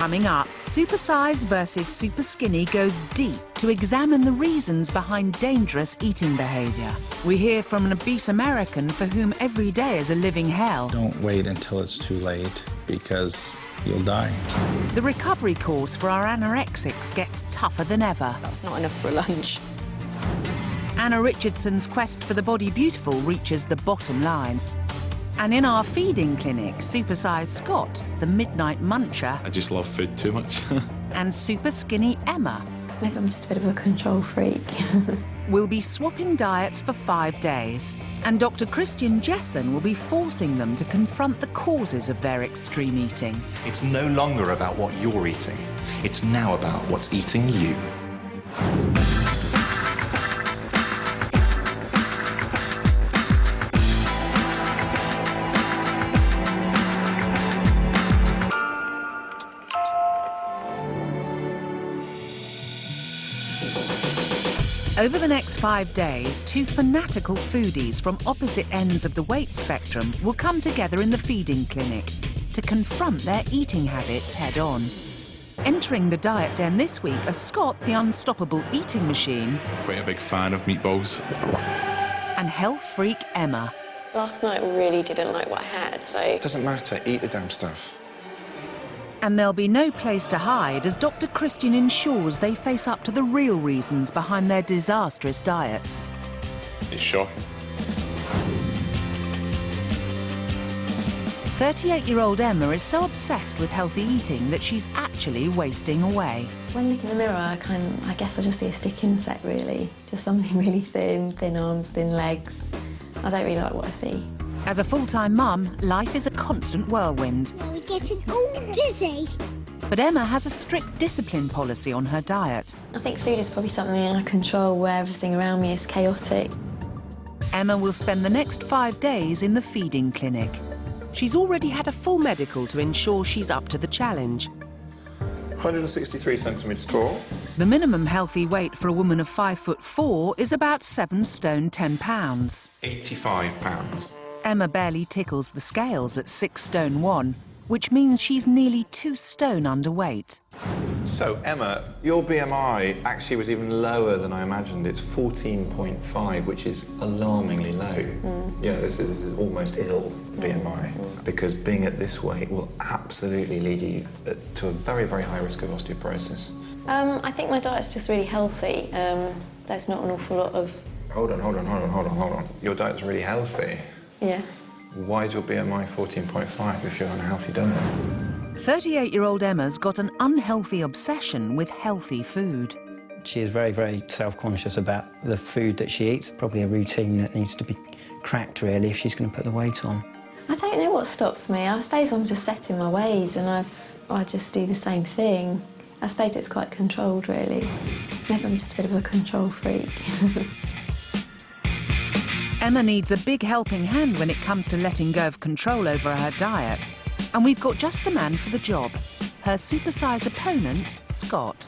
Coming up, Supersize versus Superskinny goes deep to examine the reasons behind dangerous eating behaviour. We hear from an obese American for whom every day is a living hell. Don't wait until it's too late, because you'll die. The recovery course for our anorexics gets tougher than ever. That's not enough for lunch. Anna Richardson's quest for the body beautiful reaches the bottom line. And in our feeding clinic, Supersize Scott, the midnight muncher... I just love food too much. ...and super skinny Emma... Maybe I'm just a bit of a control freak. ...will be swapping diets for 5 days. And Dr. Christian Jessen will be forcing them to confront the causes of their extreme eating. It's no longer about what you're eating. It's now about what's eating you. Over the next 5 days, two fanatical foodies from opposite ends of the weight spectrum will come together in the feeding clinic to confront their eating habits head-on. Entering the diet den this week are Scott, the unstoppable eating machine, Quite a big fan of meatballs. and health freak Emma. Last night I really didn't like what I had, so... It doesn't matter, eat the damn stuff. And there'll be no place to hide as Dr. Christian ensures they face up to the real reasons behind their disastrous diets. It's shocking. 38-year-old Emma is so obsessed with healthy eating that she's actually wasting away. When looking in the mirror, I guess I just see a stick insect, really. Just something really thin arms, thin legs. I don't really like what I see. As a full-time mum, life is a constant whirlwind. We're getting all dizzy. But Emma has a strict discipline policy on her diet. I think food is probably something I control where everything around me is chaotic. Emma will spend the next 5 days in the feeding clinic. She's already had a full medical to ensure she's up to the challenge. 163 centimetres tall. The minimum healthy weight for a woman of 5'4" is about 7 stone 10 pounds. 85 pounds. Emma barely tickles the scales at 6 stone 1, which means she's nearly 2 stone underweight. So, Emma, your BMI actually was even lower than I imagined. It's 14.5, which is alarmingly low. You know, this is almost ill BMI, because being at this weight will absolutely lead you to a very, very high risk of osteoporosis. I think my diet's just really healthy. There's not an awful lot of... Hold on. Your diet's really healthy. Yeah. Why is your BMI 14.5 if you're on a healthy diet? 38-year-old Emma's got an unhealthy obsession with healthy food. She is very, very self-conscious about the food that she eats. Probably a routine that needs to be cracked, really, if she's going to put the weight on. I don't know what stops me. I suppose I'm just set in my ways and I just do the same thing. I suppose it's quite controlled, really. Maybe I'm just a bit of a control freak. Emma needs a big helping hand when it comes to letting go of control over her diet. And we've got just the man for the job, her Supersize opponent, Scott.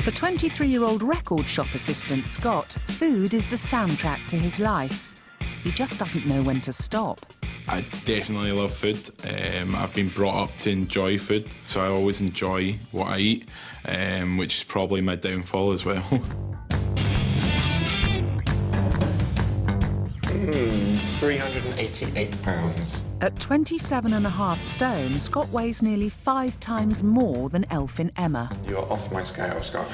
For 23-year-old record shop assistant Scott, food is the soundtrack to his life. He just doesn't know when to stop. I definitely love food. I've been brought up to enjoy food, so I always enjoy what I eat, which is probably my downfall as well. 388 pounds. At 27.5 stone, Scott weighs nearly 5 times more than Elfin Emma. You are off my scale, Scott.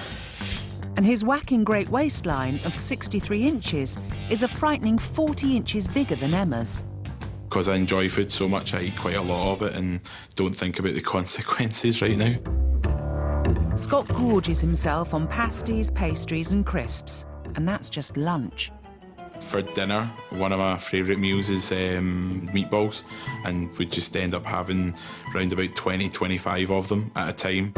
And his whacking great waistline of 63 inches is a frightening 40 inches bigger than Emma's. Because I enjoy food so much, I eat quite a lot of it and don't think about the consequences right now. Scott gorges himself on pasties, pastries and crisps, and that's just lunch. For dinner, one of my favourite meals is meatballs, and we just end up having around about 20-25 of them at a time.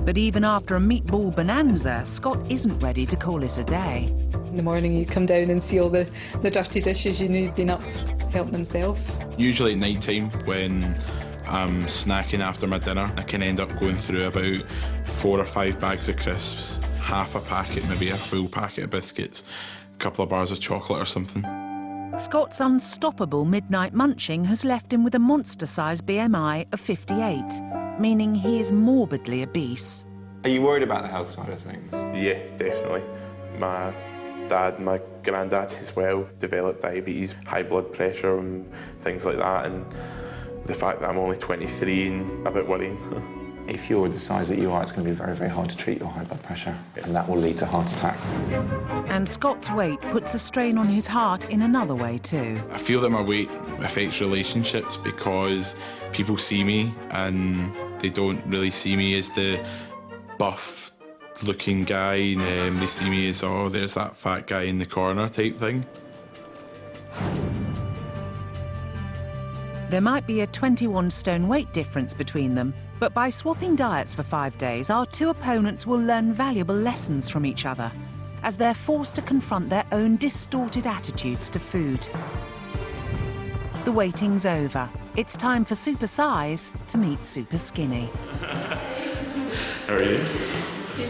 But even after a meatball bonanza, Scott isn't ready to call it a day. In the morning you come down and see all the dirty dishes you knew had been up helping himself. Usually at night time when I'm snacking after my dinner, I can end up going through about 4 or 5 bags of crisps, half a packet, maybe a full packet of biscuits, a couple of bars of chocolate or something. Scott's unstoppable midnight munching has left him with a monster-sized BMI of 58, meaning he is morbidly obese. Are you worried about the health side of things? Yeah, definitely. My dad, my granddad as well, developed diabetes, high blood pressure and things like that, and the fact that I'm only 23 and a bit worrying. If you're the size that you are, it's going to be very, very hard to treat your high blood pressure, and that will lead to heart attacks. And Scott's weight puts a strain on his heart in another way too. I feel that my weight affects relationships because people see me and they don't really see me as the buff-looking guy. They see me as, oh, there's that fat guy in the corner type thing. There might be a 21-stone weight difference between them, but by swapping diets for 5 days, our two opponents will learn valuable lessons from each other as they're forced to confront their own distorted attitudes to food. The waiting's over. It's time for Supersize to meet Superskinny. How are you?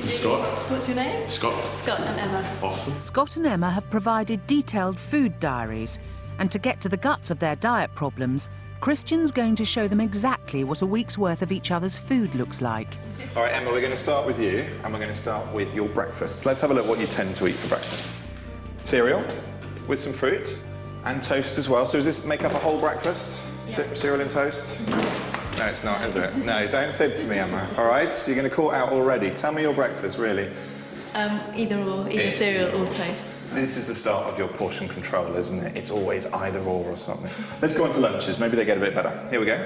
Scott. What's your name? Scott. Scott and Emma. Awesome. Scott and Emma have provided detailed food diaries, and to get to the guts of their diet problems, Christian's going to show them exactly what a week's worth of each other's food looks like. All right, Emma, we're going to start with you, and we're going to start with your breakfast. Let's have a look what you tend to eat for breakfast. Cereal with some fruit and toast as well. So does this make up a whole breakfast? Yeah. Cereal and toast? No, it's not, is it? No, don't fib to me, Emma. All right, so you're going to call out already. Tell me your breakfast, really. Either or, either cereal or toast. This is the start of your portion control, isn't it? It's always either or something. Let's go on to lunches. Maybe they get a bit better. Here we go.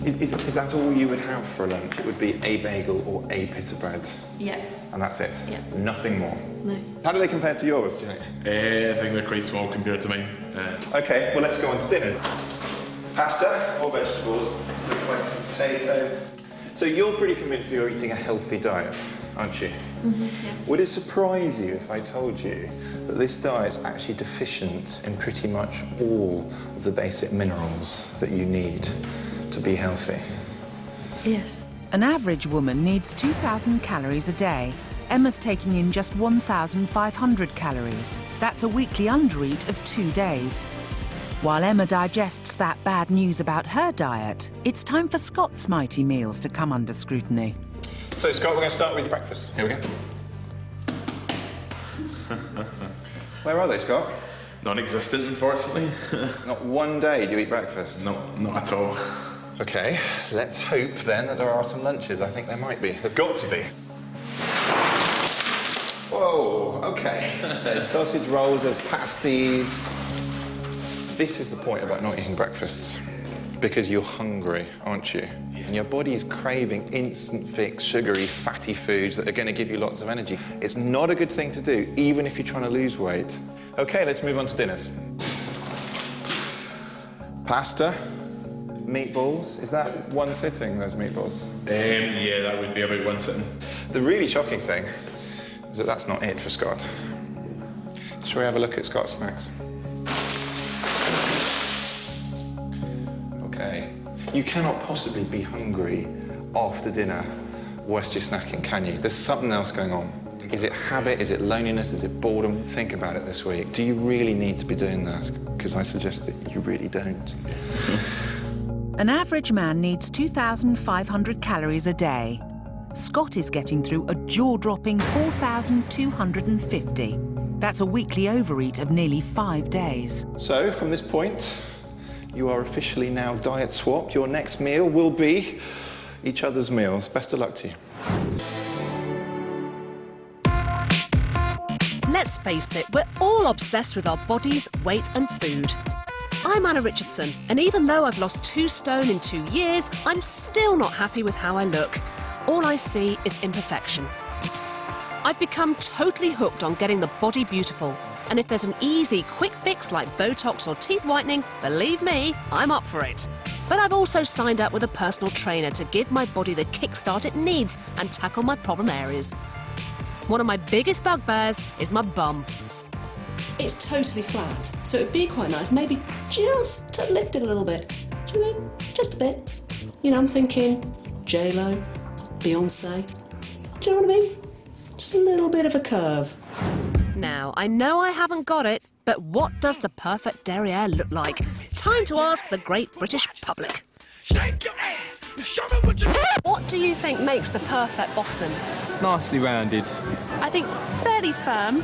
Is that all you would have for a lunch? It would be a bagel or a pita bread? Yeah. And that's it? Yeah. Nothing more? No. How do they compare to yours, do you think? I think they're quite small compared to mine. OK, well, let's go on to dinners. Pasta or vegetables? Looks like some potato. So you're pretty convinced that you're eating a healthy diet, aren't you? Mm-hmm, yeah. Would it surprise you if I told you that this diet's actually deficient in pretty much all of the basic minerals that you need to be healthy? Yes. An average woman needs 2,000 calories a day. Emma's taking in just 1,500 calories. That's a weekly undereat of 2 days. While Emma digests that bad news about her diet, it's time for Scott's mighty meals to come under scrutiny. So, Scott, we're going to start with breakfast. Here we go. Where are they, Scott? Non-existent, unfortunately. Not one day do you eat breakfast? No, not at all. OK, let's hope, then, that there are some lunches. I think there might be. They've got to be. Whoa, OK. There's sausage rolls, there's pasties. This is the point about not eating breakfasts, because you're hungry, aren't you? And your body is craving instant fix, sugary, fatty foods that are going to give you lots of energy. It's not a good thing to do, even if you're trying to lose weight. OK, let's move on to dinners. Pasta, meatballs. Is that one sitting, those meatballs? Yeah, that would be about one sitting. The really shocking thing is that that's not it for Scott. Shall we have a look at Scott's snacks? OK. You cannot possibly be hungry after dinner whilst you're snacking, can you? There's something else going on. Is it habit? Is it loneliness? Is it boredom? Think about it this week. Do you really need to be doing this? Because I suggest that you really don't. An average man needs 2,500 calories a day. Scott is getting through a jaw-dropping 4,250. That's a weekly overeat of nearly 5 days. So, from this point, you are officially now diet swapped. Your next meal will be each other's meals. Best of luck to you. Let's face it, we're all obsessed with our bodies, weight and food. I'm Anna Richardson, and even though I've lost 2 stone in 2 years, I'm still not happy with how I look. All I see is imperfection. I've become totally hooked on getting the body beautiful, and if there's an easy, quick fix like Botox or teeth whitening, believe me, I'm up for it. But I've also signed up with a personal trainer to give my body the kickstart it needs and tackle my problem areas. One of my biggest bugbears is my bum. It's totally flat, so it'd be quite nice maybe just to lift it a little bit. Do you know what I mean? Just a bit. You know, I'm thinking J-Lo, Beyonce. Do you know what I mean? Just a little bit of a curve. Now, I know I haven't got it, But what does the perfect derriere look like? Time to ask the great British public. What do you think makes the perfect bottom? Nicely rounded. I think fairly firm,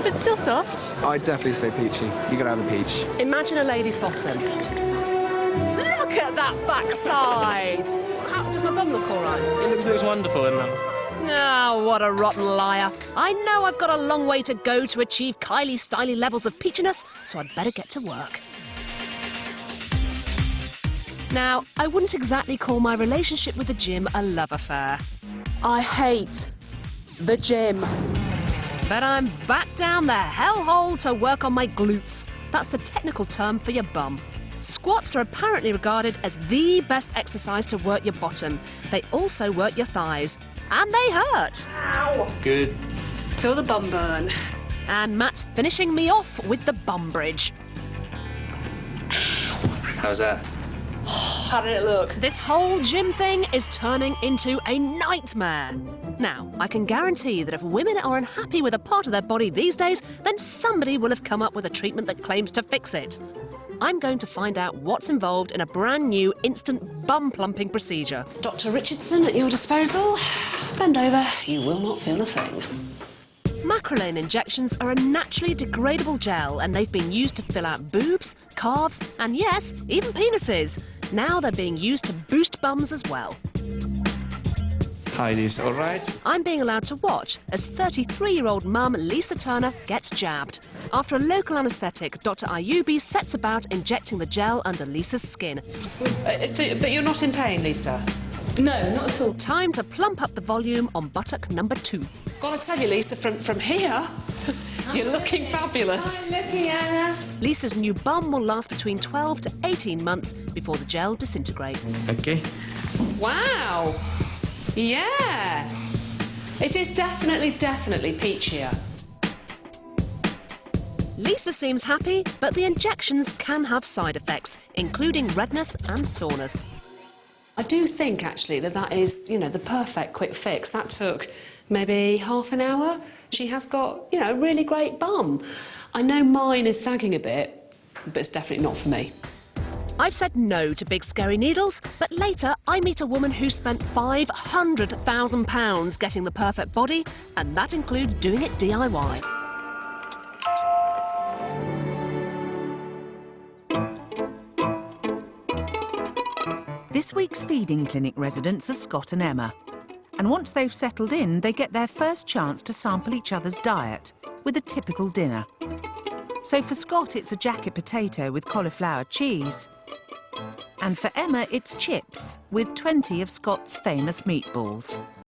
but still soft. I'd definitely say peachy. You gotta have a peach. Imagine a lady's bottom. Look at that backside! Does my bum look all right? It looks wonderful, Emma. Oh, what a rotten liar. I know I've got a long way to go to achieve Kylie Styly levels of peachiness, so I'd better get to work. Now, I wouldn't exactly call my relationship with the gym a love affair. I hate the gym. But I'm back down the hellhole to work on my glutes. That's the technical term for your bum. Squats are apparently regarded as the best exercise to work your bottom. They also work your thighs. And they hurt. Ow. Good. Feel the bum burn. And Matt's finishing me off with the bum bridge. How's that? How did it look? This whole gym thing is turning into a nightmare. Now, I can guarantee that if women are unhappy with a part of their body these days, then somebody will have come up with a treatment that claims to fix it. I'm going to find out what's involved in a brand new instant bum plumping procedure. Dr. Richardson at your disposal. Bend over, you will not feel a thing. Macrolane injections are a naturally degradable gel, and they've been used to fill out boobs, calves, and yes, even penises. Now they're being used to boost bums as well. Heidi's all right? I'm being allowed to watch as 33-year-old mum Lisa Turner gets jabbed. After a local anaesthetic, Dr. Ayubi sets about injecting the gel under Lisa's skin. But you're not in pain, Lisa? No, not at all. Time to plump up the volume on buttock number 2. Gotta tell you, Lisa, from here, you're looking fabulous. I'm looking, Anna. Lisa's new bum will last between 12 to 18 months before the gel disintegrates. Okay. Wow. Yeah. It is definitely peachier. Lisa seems happy, but the injections can have side effects, including redness and soreness. I do think, actually, that is, the perfect quick fix. That took maybe half an hour. She has got, a really great bum. I know mine is sagging a bit, but it's definitely not for me. I've said no to big scary needles, but later I meet a woman who spent £500,000 getting the perfect body, and that includes doing it DIY. This week's feeding clinic residents are Scott and Emma. And once they've settled in, they get their first chance to sample each other's diet with a typical dinner. So for Scott, it's a jacket potato with cauliflower cheese. And for Emma, it's chips with 20 of Scott's famous meatballs.